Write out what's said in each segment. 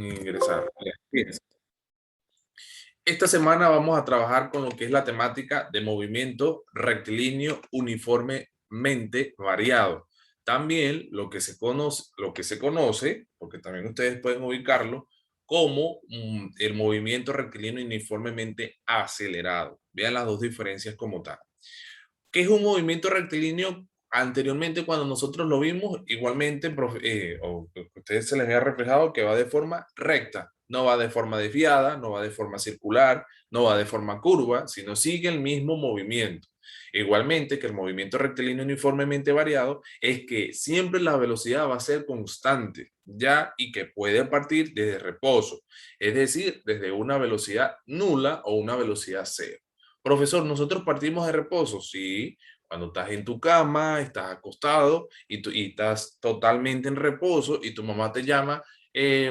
ingresar. Fíjense. Esta semana vamos a trabajar con lo que es la temática de movimiento rectilíneo uniformemente variado. También lo que se conoce, porque también ustedes pueden ubicarlo, como el movimiento rectilíneo uniformemente acelerado. Vean las dos diferencias como tal. ¿Qué es un movimiento rectilíneo? Anteriormente, cuando nosotros lo vimos, igualmente, o a ustedes se les había reflejado que va de forma recta, no va de forma desviada, no va de forma circular, no va de forma curva, sino sigue el mismo movimiento. Igualmente, que el movimiento rectilíneo uniformemente variado es que siempre la velocidad va a ser constante, ya, y que puede partir desde reposo, es decir, desde una velocidad nula o una velocidad cero. Profesor, nosotros partimos de reposo, sí, cuando estás en tu cama, estás acostado y estás totalmente en reposo y tu mamá te llama,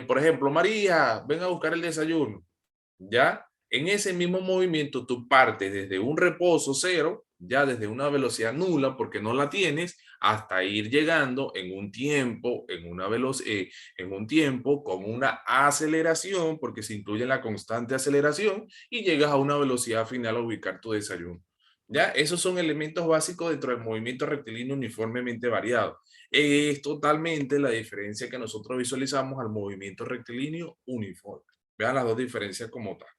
por ejemplo, María, ven a buscar el desayuno, ¿ya? En ese mismo movimiento tú partes desde un reposo cero, ya desde una velocidad nula porque no la tienes, hasta ir llegando en un tiempo, en un tiempo con una aceleración, porque se incluye la constante aceleración, y llegas a una velocidad final a ubicar tu desayuno. ¿Ya? Esos son elementos básicos dentro del movimiento rectilíneo uniformemente variado. Es totalmente la diferencia que nosotros visualizamos al movimiento rectilíneo uniforme. Vean las dos diferencias como tal.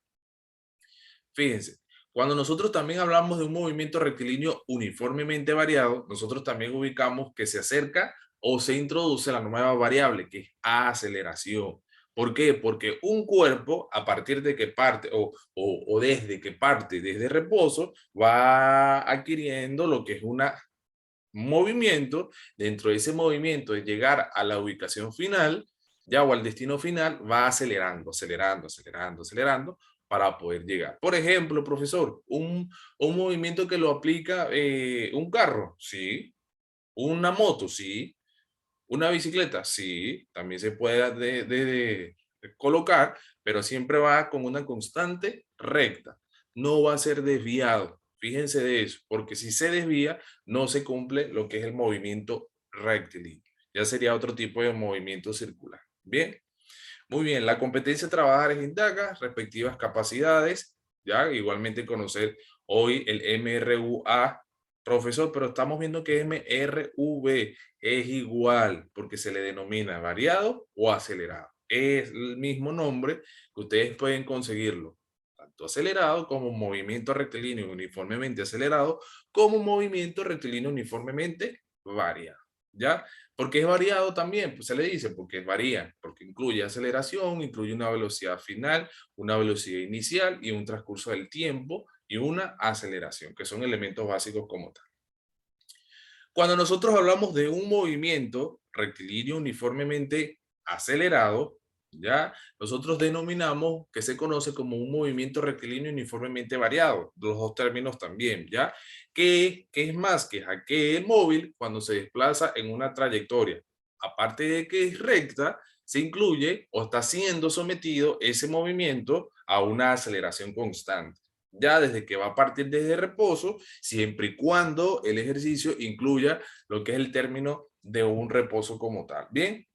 Fíjense, cuando nosotros también hablamos de un movimiento rectilíneo uniformemente variado, nosotros también ubicamos que se acerca o se introduce la nueva variable, que es aceleración. ¿Por qué? Porque un cuerpo, a partir de que parte o desde que parte desde reposo, va adquiriendo lo que es un movimiento. Dentro de ese movimiento de llegar a la ubicación final, ya o al destino final, va acelerando, acelerando, acelerando, acelerando para poder llegar. Por ejemplo, profesor, un movimiento que lo aplica un carro, sí. Una moto, sí. Una bicicleta, sí. También se puede de colocar, pero siempre va con una constante recta. No va a ser desviado. Fíjense de eso, porque si se desvía, no se cumple lo que es el movimiento rectilíneo. Ya sería otro tipo de movimiento circular. Bien. Muy bien, la competencia a trabajar es indaga, respectivas capacidades, ya, igualmente conocer hoy el MRUA, profesor, pero estamos viendo que MRV es igual, porque se le denomina variado o acelerado. Es el mismo nombre que ustedes pueden conseguirlo, tanto acelerado como movimiento rectilíneo uniformemente acelerado, como movimiento rectilíneo uniformemente variado, ¿ya? Porque es variado también, pues se le dice, porque varía, porque incluye aceleración, incluye una velocidad final, una velocidad inicial y un transcurso del tiempo y una aceleración, que son elementos básicos como tal. Cuando nosotros hablamos de un movimiento rectilíneo uniformemente acelerado, ya nosotros denominamos que se conoce como un movimiento rectilíneo uniformemente variado, los dos términos también, ya que es más que aquel móvil cuando se desplaza en una trayectoria, aparte de que es recta, se incluye o está siendo sometido ese movimiento a una aceleración constante, ya desde que va a partir desde reposo, siempre y cuando el ejercicio incluya lo que es el término de un reposo como tal. Bien,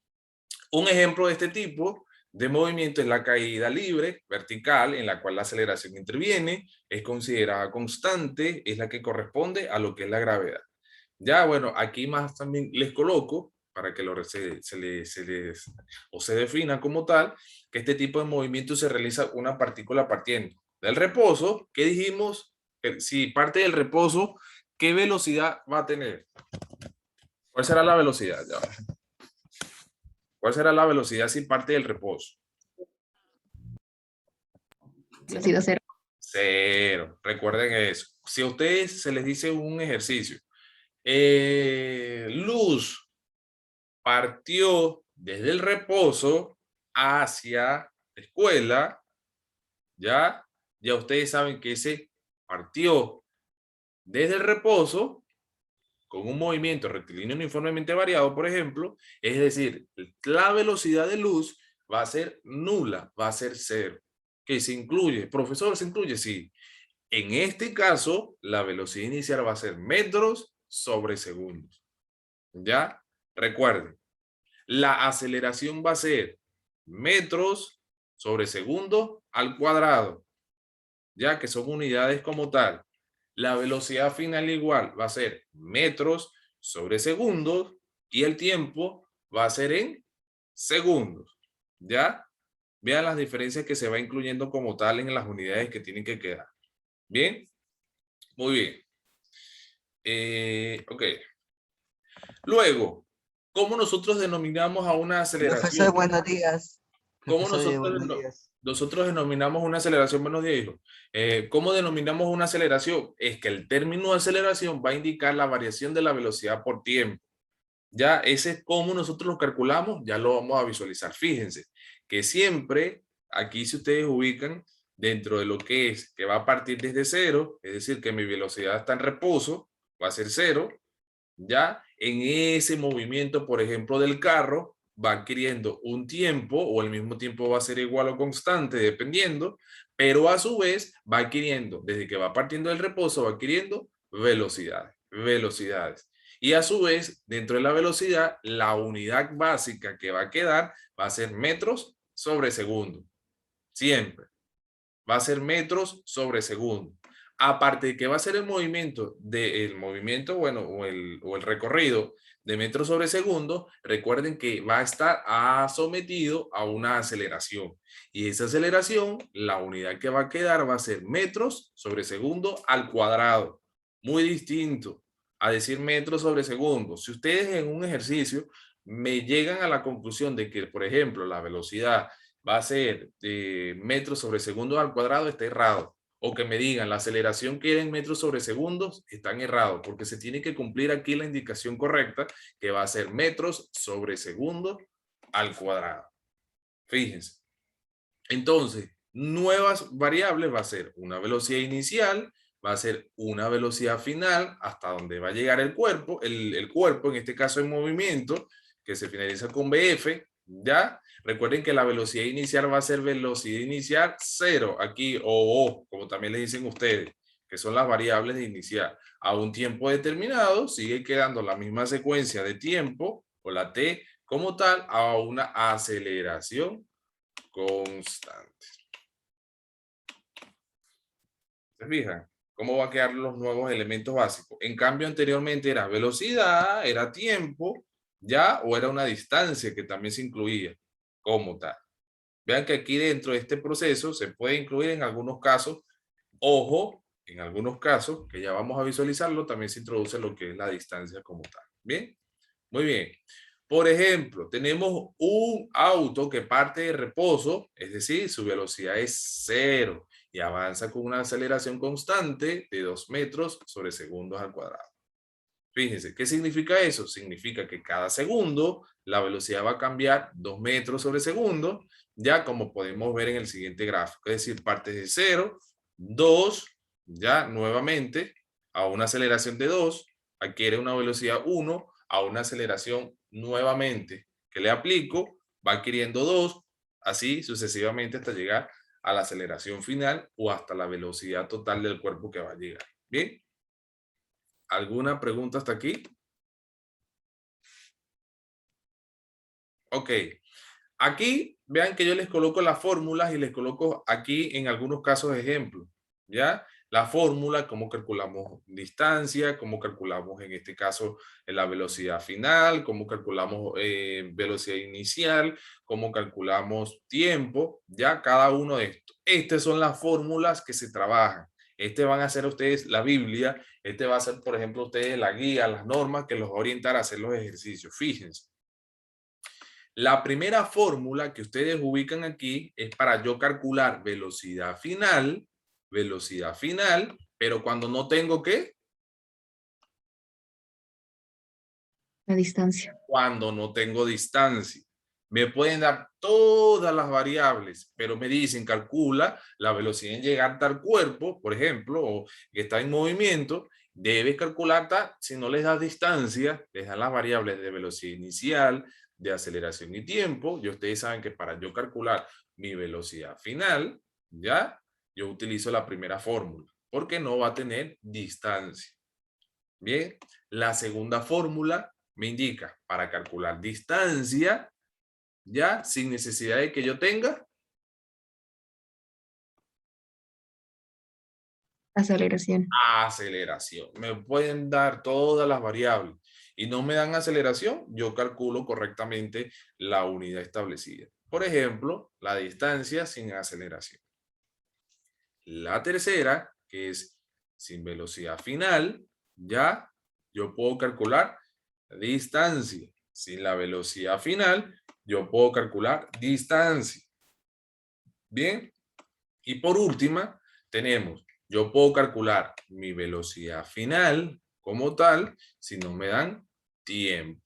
un ejemplo de este tipo de movimiento es la caída libre, vertical, en la cual la aceleración interviene, es considerada constante, es la que corresponde a lo que es la gravedad. Ya, bueno, aquí más también les coloco para que se defina como tal, que este tipo de movimiento se realiza una partícula partiendo del reposo. ¿Qué dijimos? Si parte del reposo, ¿qué velocidad va a tener? ¿Cuál será la velocidad? Ya. ¿Cuál será la velocidad si parte del reposo? Velocidad cero. Cero. Recuerden eso. Si a ustedes se les dice un ejercicio, luz partió desde el reposo hacia la escuela, ya, ya ustedes saben que ese partió desde el reposo con un movimiento rectilíneo uniformemente variado, por ejemplo, es decir, la velocidad de luz va a ser nula, va a ser cero. ¿Que se incluye? Profesor, ¿se incluye? Sí. En este caso, la velocidad inicial va a ser metros sobre segundos. ¿Ya? Recuerden, la aceleración va a ser metros sobre segundo al cuadrado, ya que son unidades como tal. La velocidad final igual va a ser metros sobre segundos y el tiempo va a ser en segundos, ¿ya? Vean las diferencias que se va incluyendo como tal en las unidades que tienen que quedar. ¿Bien? Muy bien. Ok. Luego, ¿cómo nosotros denominamos a una Profesor, aceleración? buenos días. ¿Cómo Profesor, buenos días. nosotros denominamos una aceleración? Buenos días, hijo. ¿Cómo denominamos una aceleración? Es que el término de aceleración va a indicar la variación de la velocidad por tiempo. Ya ese es cómo nosotros lo calculamos, ya lo vamos a visualizar. Fíjense que siempre, aquí si ustedes ubican dentro de lo que es, que va a partir desde cero, es decir, que mi velocidad está en reposo, va a ser cero, ya en ese movimiento, por ejemplo, del carro, va adquiriendo un tiempo o el mismo tiempo va a ser igual o constante, dependiendo, pero a su vez va adquiriendo, desde que va partiendo del reposo, va adquiriendo velocidades. Y a su vez, dentro de la velocidad, la unidad básica que va a quedar va a ser metros sobre segundo. Siempre va a ser metros sobre segundo. Aparte de que va a ser el movimiento, bueno, o el recorrido de metros sobre segundo, recuerden que va a estar sometido a una aceleración. Y esa aceleración, la unidad que va a quedar va a ser metros sobre segundo al cuadrado. Muy distinto a decir metros sobre segundo. Si ustedes en un ejercicio me llegan a la conclusión de que, por ejemplo, la velocidad va a ser metros sobre segundo al cuadrado, está errado. O que me digan la aceleración que era en metros sobre segundos, están errados, porque se tiene que cumplir aquí la indicación correcta, que va a ser metros sobre segundo al cuadrado. Fíjense. Entonces, nuevas variables va a ser una velocidad inicial, va a ser una velocidad final, hasta donde va a llegar el cuerpo, el cuerpo, en este caso en movimiento, que se finaliza con BF, ¿ya? Recuerden que la velocidad inicial va a ser velocidad inicial cero, aquí, o, como también le dicen ustedes, que son las variables de inicial. A un tiempo determinado sigue quedando la misma secuencia de tiempo, o la T como tal, a una aceleración constante. ¿Se fijan? ¿Cómo va a quedar los nuevos elementos básicos? En cambio, anteriormente era velocidad, era tiempo, ya, o era una distancia que también se incluía como tal. Vean que aquí dentro de este proceso se puede incluir en algunos casos, ojo, en algunos casos, que ya vamos a visualizarlo, también se introduce lo que es la distancia como tal. ¿Bien? Muy bien. Por ejemplo, tenemos un auto que parte de reposo, es decir, su velocidad es cero y avanza con una aceleración constante de 2 metros sobre segundos al cuadrado. Fíjense, ¿qué significa eso? Significa que cada segundo la velocidad va a cambiar 2 metros sobre segundo, ya como podemos ver en el siguiente gráfico. Es decir, parte de 0, 2, ya nuevamente a una aceleración de 2, adquiere una velocidad 1, a una aceleración nuevamente que le aplico, va adquiriendo 2, así sucesivamente hasta llegar a la aceleración final o hasta la velocidad total del cuerpo que va a llegar. Bien. ¿Alguna pregunta hasta aquí? Ok. Aquí vean que yo les coloco las fórmulas y les coloco aquí en algunos casos ejemplos. ¿Ya? La fórmula, cómo calculamos distancia, cómo calculamos en este caso la velocidad final, cómo calculamos velocidad inicial, cómo calculamos tiempo, ya cada uno de estos. Estas son las fórmulas que se trabajan. Este van a ser ustedes la Biblia, este va a ser, por ejemplo, ustedes la guía, las normas que los va a orientar a hacer los ejercicios. Fíjense. La primera fórmula que ustedes ubican aquí es para yo calcular velocidad final, pero cuando no tengo ¿qué? La distancia. Cuando no tengo distancia. Me pueden dar todas las variables, pero me dicen calcula la velocidad en llegar a tal cuerpo, por ejemplo, o que está en movimiento, debes calcular, si no les das distancia, les dan las variables de velocidad inicial, de aceleración y tiempo, y ustedes saben que para yo calcular mi velocidad final, ya, yo utilizo la primera fórmula, porque no va a tener distancia. Bien, la segunda fórmula me indica para calcular distancia, ya, sin necesidad de que yo tenga Aceleración. aceleración. Me pueden dar todas las variables y no me dan aceleración, yo calculo correctamente la unidad establecida. Por ejemplo, la distancia sin aceleración. La tercera, que es sin velocidad final, ya yo puedo calcular distancia. Sin la velocidad final, yo puedo calcular distancia. Bien. Y por última, tenemos, yo puedo calcular mi velocidad final como tal, si no me dan tiempo.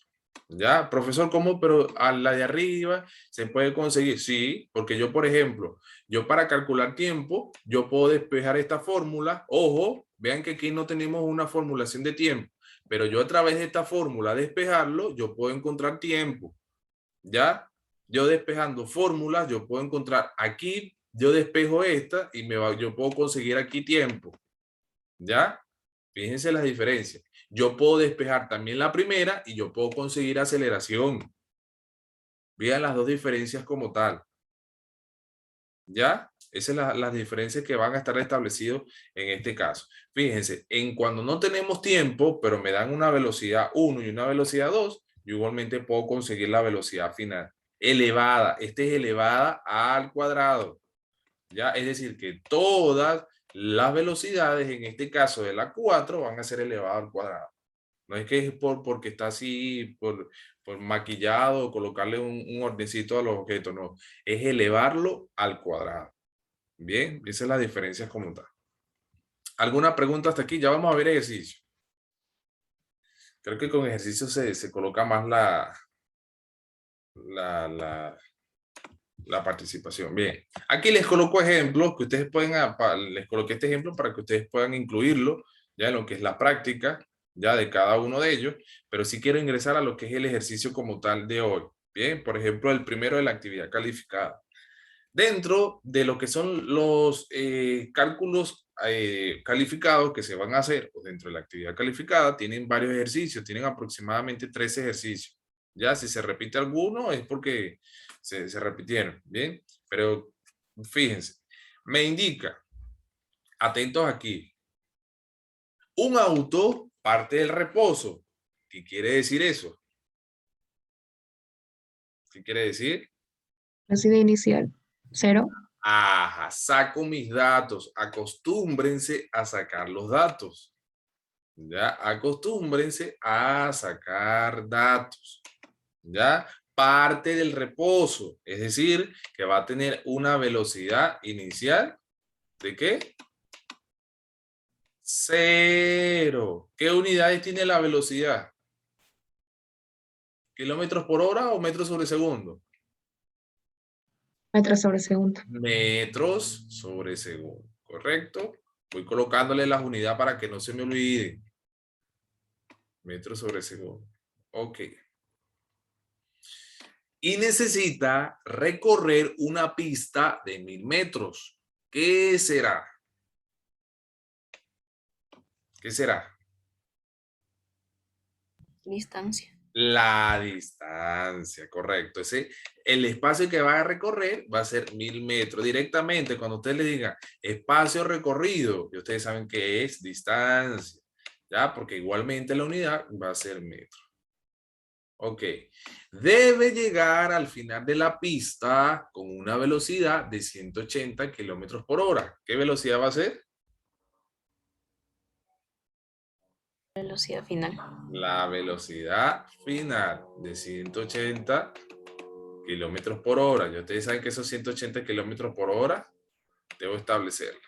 ¿Ya? Profesor, ¿cómo? Pero a la de arriba se puede conseguir. Sí, porque yo, por ejemplo, yo para calcular tiempo, yo puedo despejar esta fórmula. Ojo, vean que aquí no tenemos una formulación de tiempo, pero yo a través de esta fórmula despejarlo, yo puedo encontrar tiempo. ¿Ya? Yo despejando fórmulas, yo puedo encontrar aquí, yo despejo esta y yo puedo conseguir aquí tiempo. ¿Ya? Fíjense las diferencias. Yo puedo despejar también la primera y yo puedo conseguir aceleración. Vean las dos diferencias como tal. ¿Ya? Esas son las diferencias que van a estar establecidas en este caso. Fíjense, en cuando no tenemos tiempo, pero me dan una velocidad 1 y una velocidad 2, yo igualmente puedo conseguir la velocidad final. Elevada. Este es elevada al cuadrado. ¿Ya? Es decir, que todas las velocidades, en este caso de la 4, van a ser elevadas al cuadrado. No es que es porque está así, por maquillado, colocarle un ordencito a los objetos, no. Es elevarlo al cuadrado. Bien, esa es la diferencia como tal. ¿Alguna pregunta hasta aquí? Ya vamos a ver ejercicio. Creo que con ejercicio se coloca más la participación. Bien, aquí les coloco ejemplos que ustedes pueden, les coloqué este ejemplo para que ustedes puedan incluirlo ya en lo que es la práctica ya de cada uno de ellos, pero sí quiero ingresar a lo que es el ejercicio como tal de hoy. Bien, por ejemplo, el primero de la actividad calificada. Dentro de lo que son los cálculos calificados que se van a hacer, o dentro de la actividad calificada, tienen varios ejercicios, tienen aproximadamente 13 ejercicios. Ya, si se repite alguno es porque se repitieron, ¿bien? Pero fíjense, me indica, atentos aquí, un auto parte del reposo. ¿Qué quiere decir eso? ¿Qué quiere decir? Velocidad inicial. 0. Ajá, saco mis datos. Acostúmbrense a sacar los datos. Ya, acostúmbrense a sacar datos. Ya, parte del reposo. Es decir, que va a tener una velocidad inicial. ¿De qué? 0. ¿Qué unidades tiene la velocidad? ¿Kilómetros por hora o metros sobre segundo? Metros sobre segundo. Metros sobre segundo. ¿Correcto? Voy colocándole las unidades para que no se me olvide. Metros sobre segundo. Ok. Y necesita recorrer una pista de 1000 metros. ¿Qué será? ¿Qué será? Distancia. La distancia, correcto. El espacio que va a recorrer va a ser 1000 metros. Directamente, cuando usted le diga espacio recorrido, y ustedes saben que es distancia, ¿ya? Porque igualmente la unidad va a ser metro. Ok. Debe llegar al final de la pista con una velocidad de 180 kilómetros por hora. ¿Qué velocidad va a ser? Velocidad final. La velocidad final de 180 kilómetros por hora. Ya ustedes saben que esos 180 kilómetros por hora debo establecerla.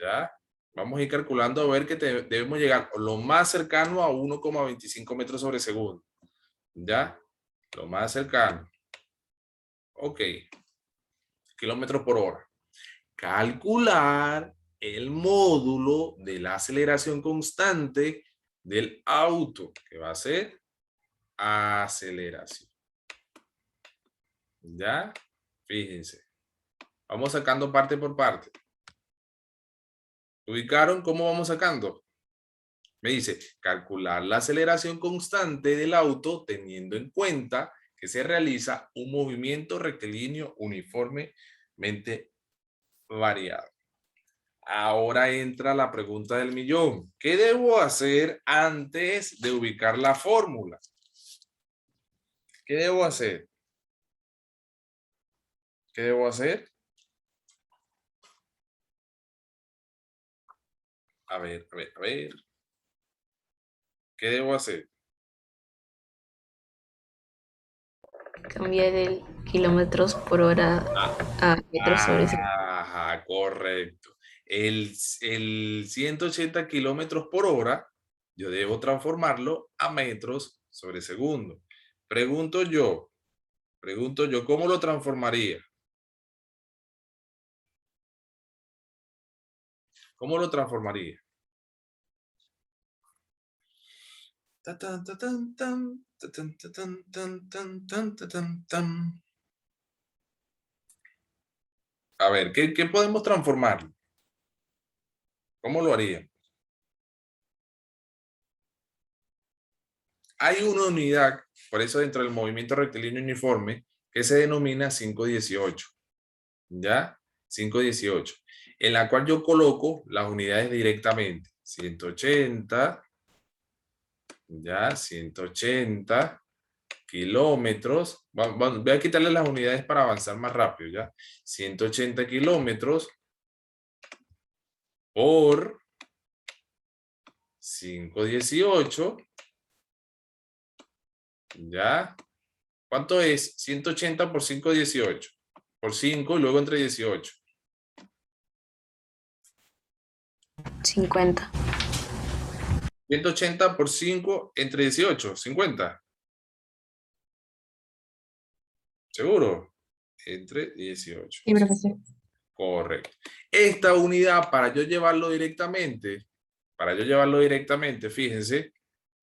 ¿Ya? Vamos a ir calculando a ver que debemos llegar lo más cercano a 1,25 metros sobre segundo. ¿Ya? Lo más cercano. Ok. Kilómetros por hora. Calcular el módulo de la aceleración constante del auto, que va a ser aceleración. ¿Ya? Fíjense. Vamos sacando parte por parte. ¿Ubicaron cómo vamos sacando? Me dice, calcular la aceleración constante del auto teniendo en cuenta que se realiza un movimiento rectilíneo uniformemente variado. Ahora entra la pregunta del millón. ¿Qué debo hacer antes de ubicar la fórmula? ¿Qué debo hacer? ¿Qué debo hacer? A ver. ¿Qué debo hacer? Cambiar el kilómetros por hora a metros sobre segundo. Ajá, correcto. El 180 kilómetros por hora, yo debo transformarlo a metros sobre segundo. Pregunto yo, ¿cómo lo transformaría? ¿Cómo lo transformaría? A ver, ¿qué podemos transformar? ¿Cómo lo haría? Hay una unidad, por eso dentro del movimiento rectilíneo uniforme, que se denomina 518. ¿Ya? 518. En la cual yo coloco las unidades directamente. 180, ya, 180 kilómetros. Voy a quitarle las unidades para avanzar más rápido, ¿ya? 180 kilómetros por 518, ¿ya? ¿Cuánto es? 180 por 518. Por 5 y luego entre 18. 50. 180 por 5 entre 18. 50. ¿Seguro? Entre 18. Sí, profesor. Correcto. Esta unidad, para yo llevarlo directamente, fíjense,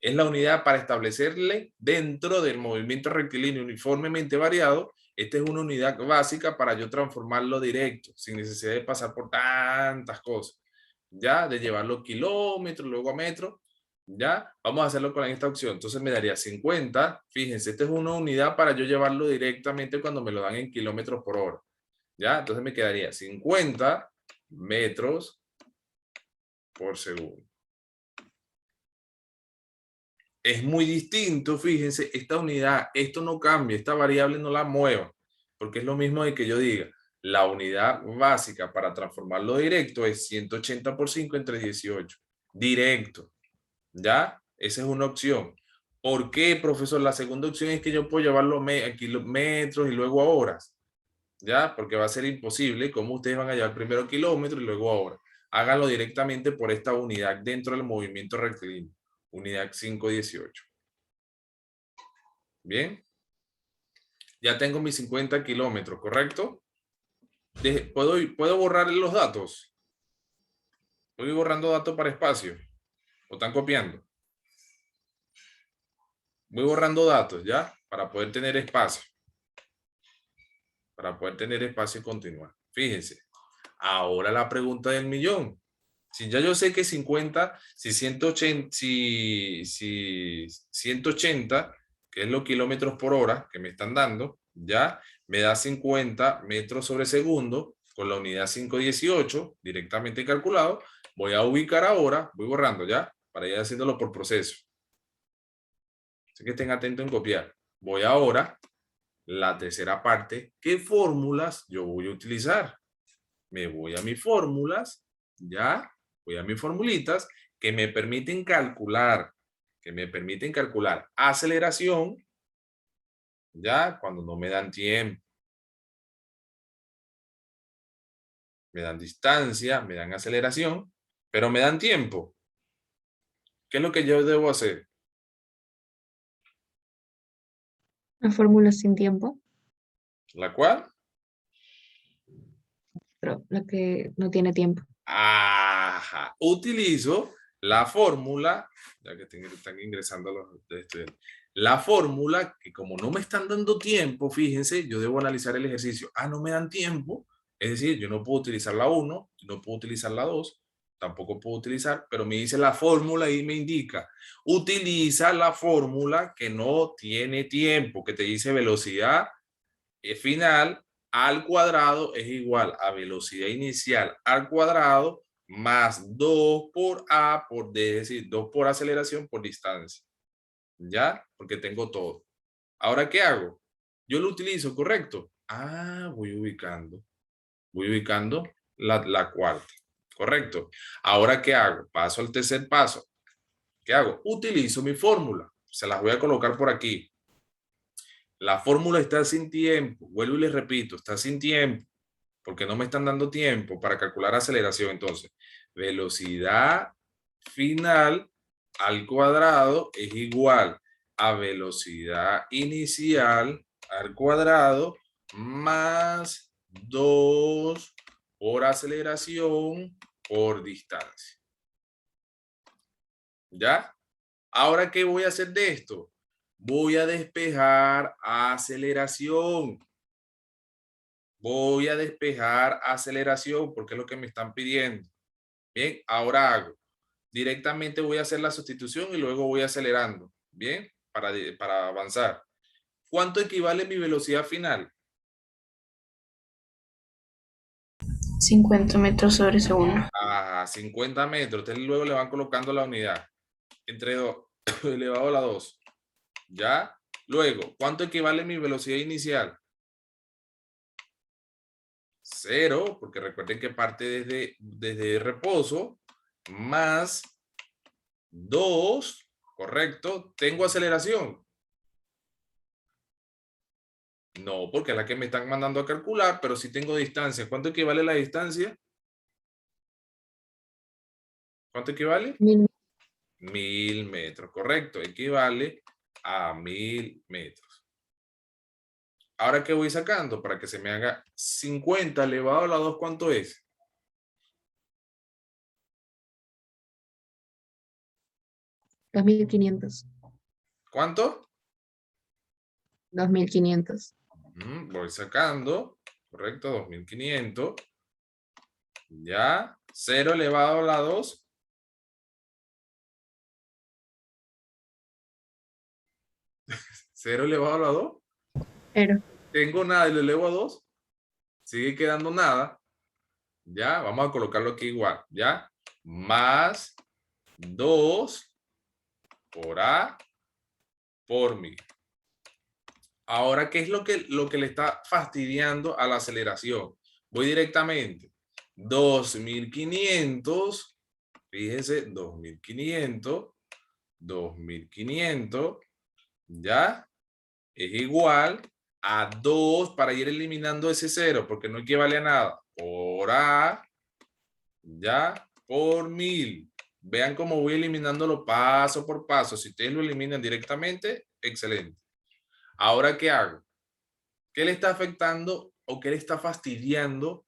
es la unidad para establecerle dentro del movimiento rectilíneo uniformemente variado. Esta es una unidad básica para yo transformarlo directo, sin necesidad de pasar por tantas cosas. Ya, de llevarlo kilómetros, luego a metros. Ya, vamos a hacerlo con esta opción. Entonces me daría 50. Fíjense, esta es una unidad para yo llevarlo directamente cuando me lo dan en kilómetros por hora. ¿Ya? Entonces me quedaría 50 metros por segundo. Es muy distinto, fíjense, esta unidad, esto no cambia, esta variable no la mueva, porque es lo mismo de que yo diga, la unidad básica para transformarlo directo es 180 por 5 entre 18. Directo, ¿ya? Esa es una opción. ¿Por qué, profesor? La segunda opción es que yo puedo llevarlo a kilómetros y luego a horas. ¿Ya? Porque va a ser imposible cómo ustedes van a llevar primero kilómetros y luego ahora. Háganlo directamente por esta unidad dentro del movimiento rectilíneo. Unidad 518. Bien. Ya tengo mis 50 kilómetros, ¿correcto? ¿Puedo borrar los datos? Estoy borrando datos para espacio. ¿O están copiando? Voy borrando datos, ¿ya? Para poder tener espacio. Para poder tener espacio y continuar. Fíjense. Ahora la pregunta del millón. Si ya yo sé que 50, si 180, si 180, que es los kilómetros por hora que me están dando, ya me da 50 metros sobre segundo con la unidad 518 directamente calculado. Voy a ubicar ahora, voy borrando ya, para ir haciéndolo por proceso. Así que estén atentos en copiar. Voy ahora, la tercera parte, ¿qué fórmulas yo voy a utilizar? Me voy a mis fórmulas, ya, voy a mis formulitas que me permiten calcular, aceleración, ya, cuando no me dan tiempo. Me dan distancia, me dan aceleración, pero me dan tiempo. ¿Qué es lo que yo debo hacer? La fórmula sin tiempo, ¿La cual? pero la que no tiene tiempo. Ajá. Utilizo la fórmula, ya que están ingresando los estudiantes, la fórmula que como no me están dando tiempo, fíjense, yo debo analizar el ejercicio. No me dan tiempo, es decir, yo no puedo utilizar la 1, no puedo utilizar la 2, tampoco puedo utilizar, pero me dice la fórmula y me indica, utiliza la fórmula que no tiene tiempo, que te dice velocidad final al cuadrado es igual a velocidad inicial al cuadrado más 2 por A por D, es decir, 2 por aceleración por distancia. ¿Ya? Porque tengo todo. Ahora, ¿qué hago? Yo lo utilizo, ¿correcto? Ah, voy ubicando. Voy ubicando la cuarta. ¿Correcto? Ahora, ¿qué hago? Paso al tercer paso. ¿Qué hago? Utilizo mi fórmula. Se las voy a colocar por aquí. La fórmula está sin tiempo. Vuelvo y les repito, está sin tiempo. Porque no me están dando tiempo para calcular aceleración. Entonces, velocidad final al cuadrado es igual a velocidad inicial al cuadrado más 2 por aceleración por distancia. ¿Ya? Ahora, ¿qué voy a hacer de esto? Voy a despejar aceleración. Voy a despejar aceleración porque es lo que me están pidiendo. Bien, ahora hago. Directamente voy a hacer la sustitución y luego voy acelerando. Bien, para avanzar. ¿Cuánto equivale mi velocidad final? 50 metros sobre segundo. A 50 metros. Ustedes luego le van colocando la unidad. Entre 2 elevado a la 2. ¿Ya? Luego, ¿cuánto equivale mi velocidad inicial? 0, porque recuerden que parte desde reposo, más 2, correcto. ¿Tengo aceleración? No, porque es la que me están mandando a calcular, pero sí tengo distancia. ¿Cuánto equivale la distancia? ¿Cuánto equivale? 1000. 1000 metros, correcto. Equivale a 1000 metros. Ahora, ¿qué voy sacando? Para que se me haga 50 elevado a la 2, ¿cuánto es? 2500. ¿Cuánto? 2500. Voy sacando, correcto, 2500. Ya, 0 elevado a la 2. 0 elevado a la 2. Pero Tengo nada y lo elevo a 2. Sigue quedando nada. Ya, vamos a colocarlo aquí igual. Ya, más 2 por A por 1000. Ahora, ¿qué es lo que le está fastidiando a la aceleración? Voy directamente. 2500. Fíjense, 2500. 2500. Ya, es igual a 2 para ir eliminando ese 0, porque no equivale a nada. Por A, ya, por 1000. Vean cómo voy eliminándolo paso por paso. Si ustedes lo eliminan directamente, excelente. Ahora, ¿qué hago? ¿Qué le está afectando o qué le está fastidiando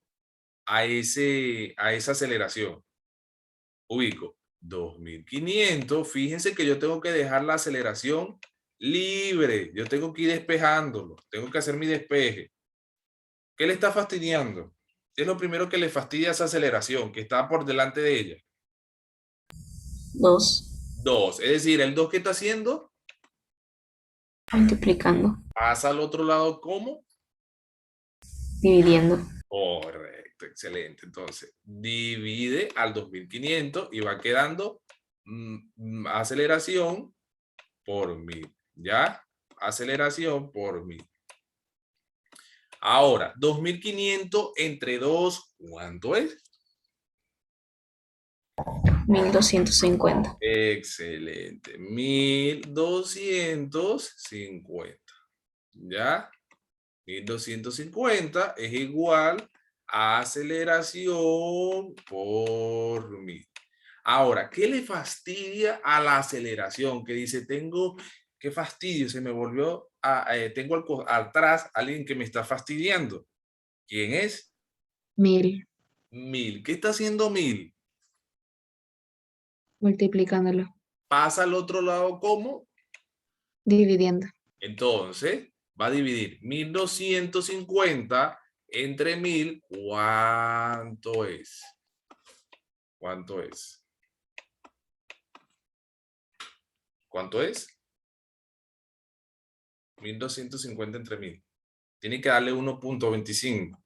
a esa aceleración? Ubico 2500. Fíjense que yo tengo que dejar la aceleración libre. Yo tengo que ir despejándolo. Tengo que hacer mi despeje. ¿Qué le está fastidiando? ¿Qué es lo primero que le fastidia esa aceleración que está por delante de ella? 2. 2. Es decir, el 2 que está haciendo Multiplicando. pasa al otro lado como Dividiendo. correcto, excelente. Entonces, divide al 2500 y va quedando aceleración por 1000. ¿Ya? Aceleración por 1000. Ahora, 2500 entre 2, ¿cuánto es? 1250. Excelente. 1250. ¿Ya? 1250 es igual a aceleración por 1000. Ahora, ¿qué le fastidia a la aceleración? Que dice, qué fastidio, se me volvió tengo atrás alguien que me está fastidiando. ¿Quién es? 1000. 1000. ¿Qué está haciendo 1000? Multiplicándolo. Pasa al otro lado, ¿cómo? Dividiendo. Entonces, va a dividir 1250 entre 1000. ¿Cuánto es? ¿Cuánto es? ¿Cuánto es? 1250 entre 1000. Tiene que darle 1.25.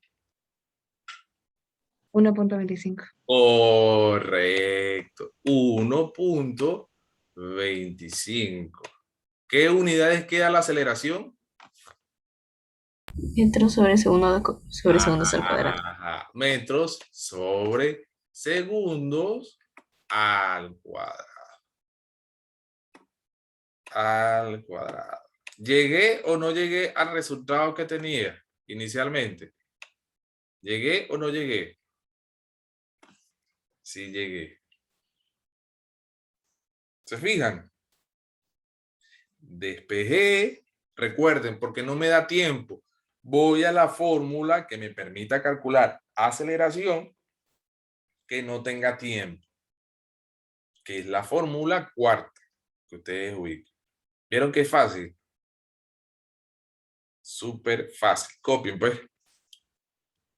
1.25. Correcto. 1.25. ¿Qué unidades queda la aceleración? Metros sobre segundo sobre segundos al cuadrado. Ajá. Metros sobre segundos al cuadrado. Al cuadrado. ¿Llegué o no llegué al resultado que tenía inicialmente? ¿Llegué o no llegué? Sí, llegué. ¿Se fijan? Despejé. Recuerden, porque no me da tiempo. Voy a la fórmula que me permita calcular aceleración que no tenga tiempo, que es la fórmula cuarta que ustedes ubican. ¿Vieron que es fácil? Súper fácil. Copien, pues.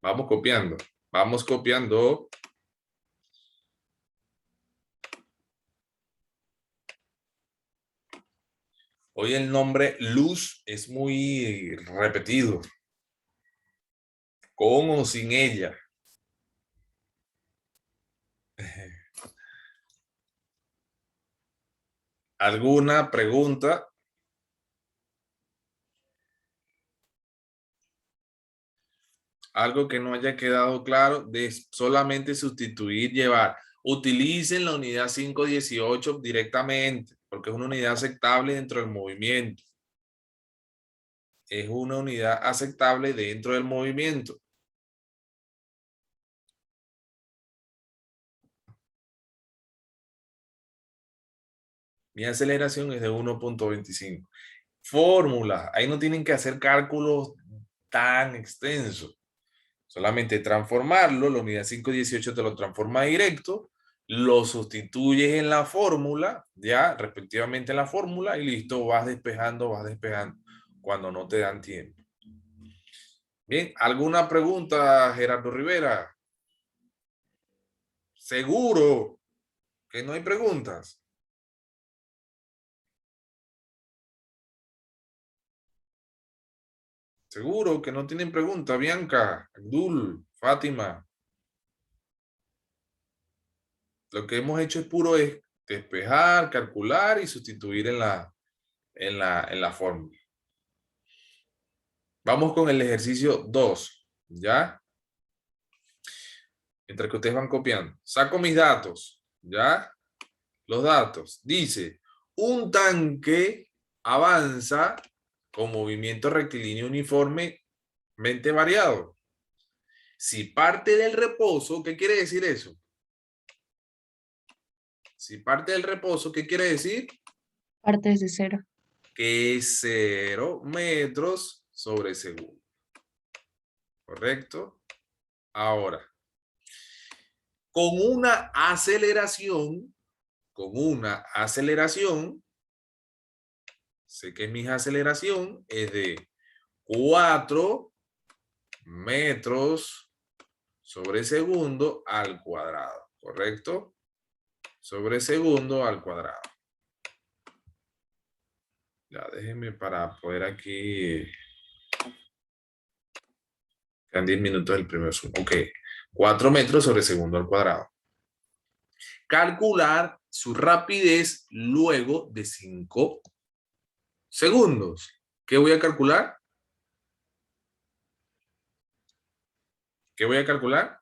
Vamos copiando. Vamos copiando. Hoy el nombre luz es muy repetido. Con o sin ella. ¿Alguna pregunta? Algo que no haya quedado claro, de solamente sustituir, llevar. Utilicen la unidad 518 directamente, porque es una unidad aceptable dentro del movimiento. Es una unidad aceptable dentro del movimiento. Mi aceleración es de 1.25. Fórmula. Ahí no tienen que hacer cálculos tan extensos. Solamente transformarlo, la unidad 518 te lo transforma directo, lo sustituyes en la fórmula, ya, respectivamente en la fórmula, y listo, vas despejando, cuando no te dan tiempo. Bien, ¿alguna pregunta, Gerardo Rivera? ¿Seguro que no hay preguntas? ¿Seguro que no tienen preguntas, Bianca, Abdul, Fátima? Lo que hemos hecho es puro despejar, calcular y sustituir en la fórmula. Vamos con el ejercicio 2, ¿ya? Mientras que ustedes van copiando. Saco mis datos, ¿ya? Los datos. Dice, un tanque avanza con movimiento rectilíneo uniformemente variado. Si parte del reposo, ¿qué quiere decir eso? Si parte del reposo, ¿qué quiere decir? Parte desde cero. Que es 0 metros sobre segundo. ¿Correcto? Ahora, con una aceleración, sé que mi aceleración es de 4 metros sobre segundo al cuadrado, ¿correcto? Sobre segundo al cuadrado. Ya, déjenme para poder aquí. Quedan 10 minutos del primer zoom. Ok. 4 metros sobre segundo al cuadrado. Calcular su rapidez luego de 5 segundos. ¿Qué voy a calcular? ¿Qué voy a calcular?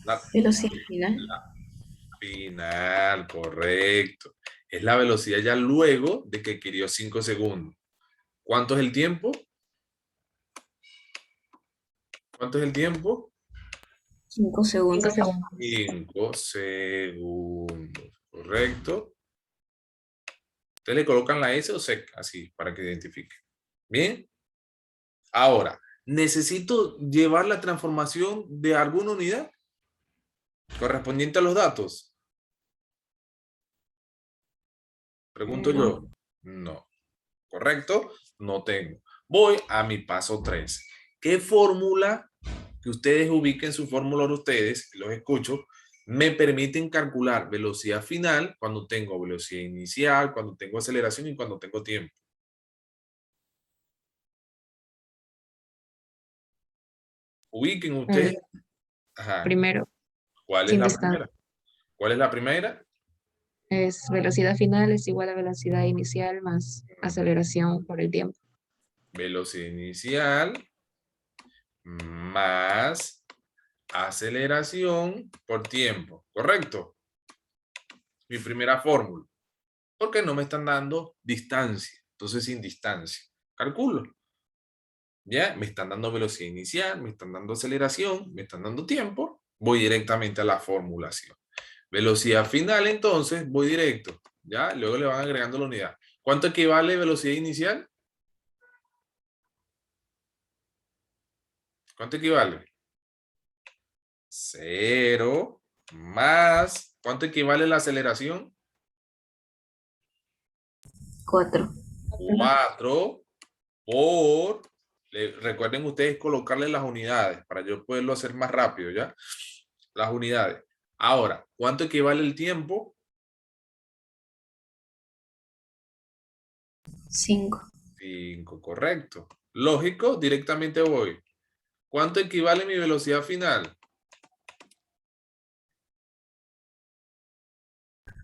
La Velocidad final. final, correcto. Es la velocidad ya luego de que adquirió 5 segundos. ¿Cuánto es el tiempo? ¿Cuánto es el tiempo? 5 segundos. 5 segundos, correcto. Ustedes le colocan la S o C, así, para que identifique. Bien. Ahora, necesito llevar la transformación de alguna unidad correspondiente a los datos. Pregunto No. yo. No. ¿Correcto? No tengo. Voy a mi paso 3. ¿Qué fórmula que ustedes ubiquen su fórmula de ustedes, los escucho, me permiten calcular velocidad final cuando tengo velocidad inicial, cuando tengo aceleración y cuando tengo tiempo. Ubiquen ustedes. Ajá. Primero, ¿Cuál es sin la distancia. primera? ¿Cuál es la primera? Es velocidad final es igual a velocidad inicial más aceleración por el tiempo. Velocidad inicial más aceleración por tiempo, ¿correcto? Mi primera fórmula, porque no me están dando distancia, entonces sin distancia, calculo. Ya, me están dando velocidad inicial, me están dando aceleración, me están dando tiempo, voy directamente a la formulación. Velocidad final, entonces, voy directo, ya, luego le van agregando la unidad. ¿Cuánto equivale velocidad inicial? ¿Cuánto equivale? 0 más, ¿cuánto equivale la aceleración? 4. 4 por, recuerden ustedes colocarle las unidades para yo poderlo hacer más rápido, ¿ya? Las unidades. Ahora, ¿cuánto equivale el tiempo? 5. 5, correcto. Lógico, directamente voy. ¿Cuánto equivale mi velocidad final?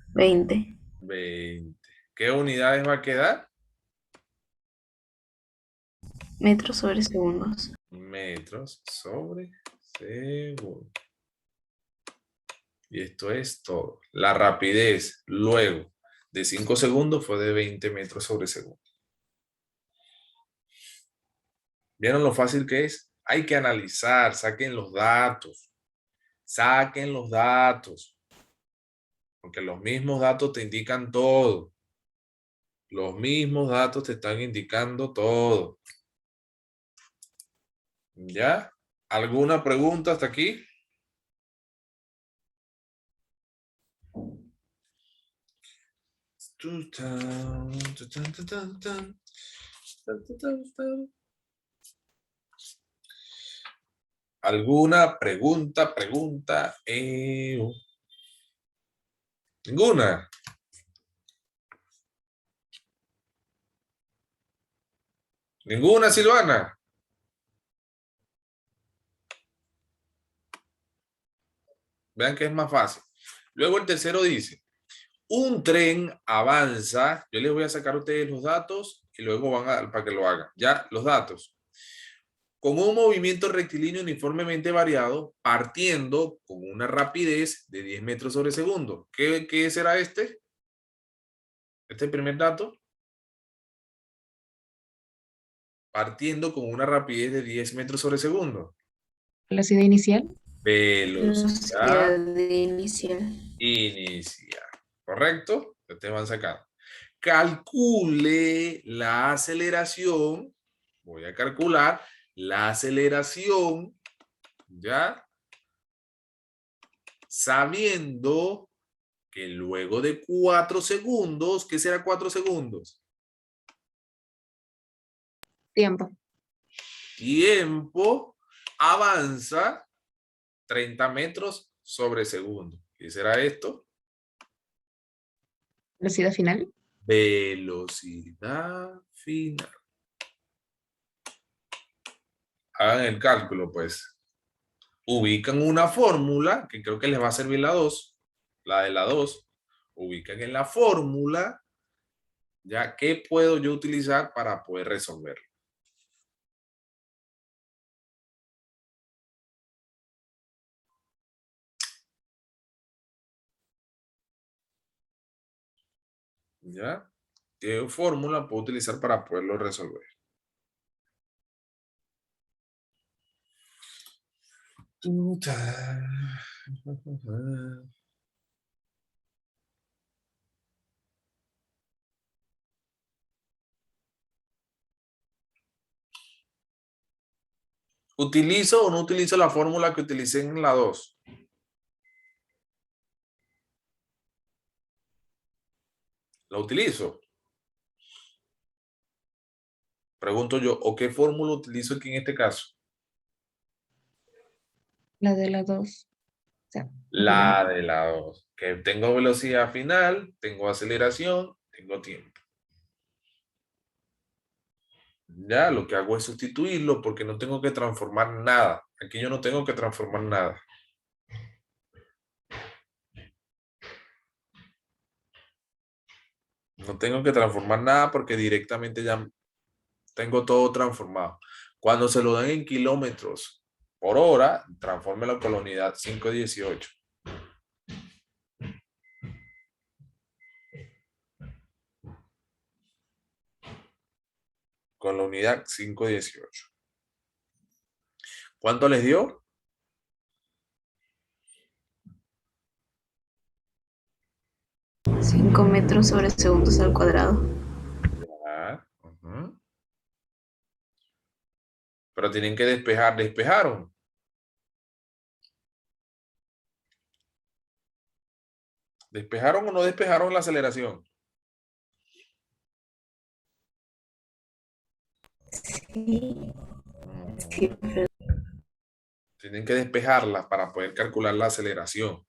20. 20. ¿Qué unidades va a quedar? Metros sobre segundos. Metros sobre segundo. Y esto es todo. La rapidez luego de 5 segundos fue de 20 metros sobre segundo. ¿Vieron lo fácil que es? Hay que analizar, saquen los datos. Saquen los datos. Porque los mismos datos te indican todo. Los mismos datos te están indicando todo. ¿Ya? ¿Alguna pregunta hasta aquí? ¿Alguna pregunta? ¿Ninguna? ¿Ninguna, Silvana? Vean que es más fácil. Luego el tercero dice, un tren avanza, yo les voy a sacar a ustedes los datos y luego van a, para que lo hagan. Ya, los datos. Con un movimiento rectilíneo uniformemente variado, partiendo con una rapidez de 10 metros sobre segundo. ¿Qué será este? Este primer dato. Partiendo con una rapidez de 10 metros sobre segundo. Velocidad inicial. Velocidad Velocidad inicial. inicial. ¿Correcto? Ustedes van sacando. Calcule la aceleración. Voy a calcular la aceleración, ¿ya? Sabiendo que luego de 4 segundos, ¿qué será 4 segundos? Tiempo. Tiempo avanza 30 metros sobre segundo. ¿Qué será esto? Velocidad final. Velocidad final. Hagan el cálculo, pues. Ubican una fórmula, que creo que les va a servir la 2, la de la 2. Ubican en la fórmula, ya, ¿qué puedo yo utilizar para poder resolverlo? ¿Ya? ¿Qué fórmula puedo utilizar para poderlo resolver? ¿Utilizo o no utilizo la fórmula que utilicé en la 2? ¿La utilizo? Pregunto yo, ¿o qué fórmula utilizo aquí en este caso? La de la 2. O sea, La de la 2. Que tengo velocidad final, tengo aceleración, tengo tiempo. Ya, lo que hago es sustituirlo porque no tengo que transformar nada. Aquí yo no tengo que transformar nada. No tengo que transformar nada porque directamente ya tengo todo transformado. Cuando se lo den en kilómetros por hora, transfórmelo con la unidad 518. Con la unidad 518. ¿Cuánto les dio? 5 metros sobre segundos al cuadrado. Ya. Pero tienen que despejar. ¿Despejaron? ¿Despejaron o no despejaron la aceleración? Sí, sí, pero Tienen que despejarla para poder calcular la aceleración.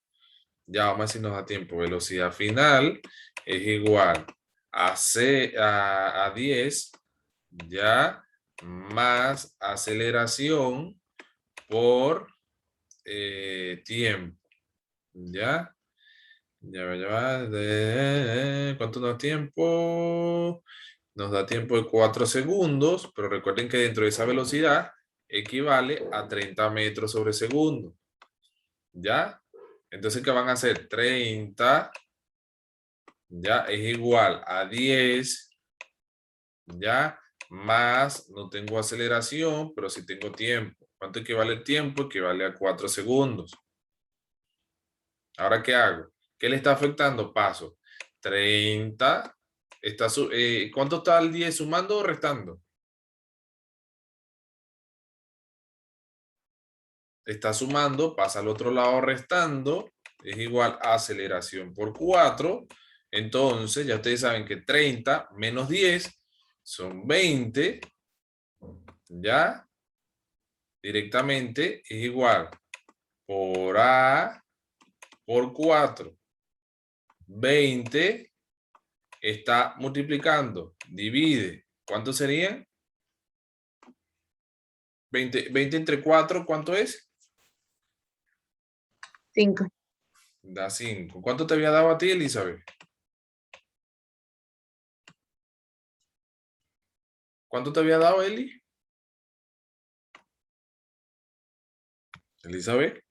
Ya, vamos a ver si nos da tiempo. Velocidad final es igual a 10, ya, más aceleración por tiempo. ¿Ya? Ya va. ¿Cuánto nos da tiempo? Nos da tiempo de 4 segundos, pero recuerden que dentro de esa velocidad equivale a 30 metros sobre segundo. ¿Ya? Entonces, ¿qué van a hacer? 30, ya, es igual a 10, ya, más, no tengo aceleración, pero sí tengo tiempo. ¿Cuánto equivale el tiempo? Equivale a 4 segundos. Ahora, ¿qué hago? ¿Qué le está afectando? Paso 30. ¿Cuánto está el 10 sumando o restando? Está sumando, pasa al otro lado restando, es igual a aceleración por 4. Entonces, ya ustedes saben que 30 menos 10 son 20. Ya, directamente es igual por A por 4. 20 está multiplicando, divide. ¿Cuánto sería? 20 entre 4, ¿cuánto es? 5. Da 5. ¿Cuánto te había dado a ti, Elizabeth? ¿Cuánto te había dado, Eli? Elizabeth.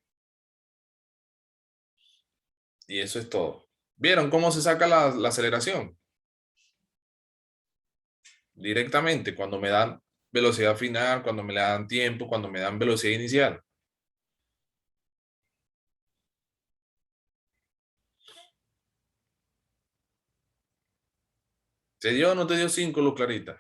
Y eso es todo. ¿Vieron cómo se saca la aceleración? Directamente, cuando me dan velocidad final, cuando me le dan tiempo, cuando me dan velocidad inicial. ¿Te dio o no te dio 5, Luz Clarita?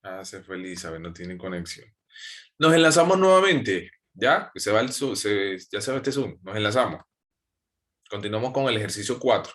Ah, se fue Elizabeth, no tiene conexión. Nos enlazamos nuevamente, ¿ya? Que se va ya se va este Zoom. Nos enlazamos. Continuamos con el ejercicio 4.